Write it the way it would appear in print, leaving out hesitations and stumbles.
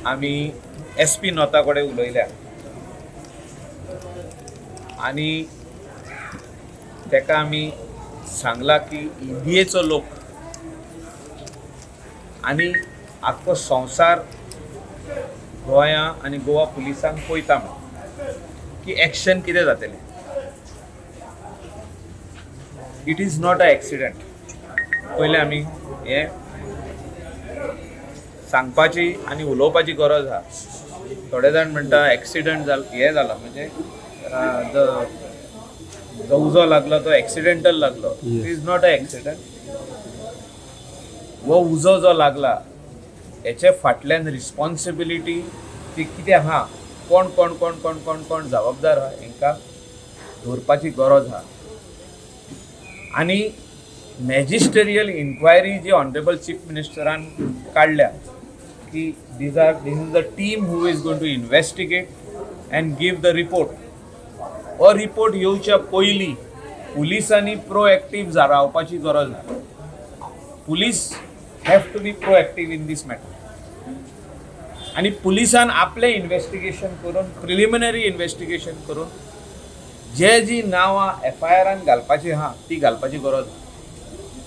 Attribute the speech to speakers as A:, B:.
A: आमी SP नोता कडेन उलयल्या आनी तेका आमी सांगला की EDAचो लोक आनी आख्खो संवसार गोंया आनी गोवा पुलिसांक पळयता की एक्शन कितें जातलें. It is not a accident. पयलें आमी हें सांगपाची आनी उलोवपाची गरज आहा. थोडे जाण म्हणटा एक्सिडंट हें जाला म्हणजे जो उजो लागलो तो एक्सिडेंटल लागलो. It is not a accident. वो उजो जो लागला हेचे फाटल्यान रिस्पॉन्सिबिलिटी ती कितें आहा, कोण कोण कोण कोण कोण कोण जबाबदार आहा हांकां धरपाची गरज आहा. आनी मॅजिस्टेरियल इन्क्वायरी जी ऑनरेबल चीफ मिनिस्टरान काडल्या की this is the team who is going to investigate and give the report. हो रिपोर्ट येवच्या पयलीं पुलिसांनी प्रोएक्टीव रावपाची गरज आहा. Police have to be proactive in this matter. आनी पुलिसान आपलें इन्वेस्टिगेशन करून प्रिलिमिनरी इन्वेस्टिगेशन करून जी नांवां FIRान घालपाची आहा ती घालपाची गरज आहा.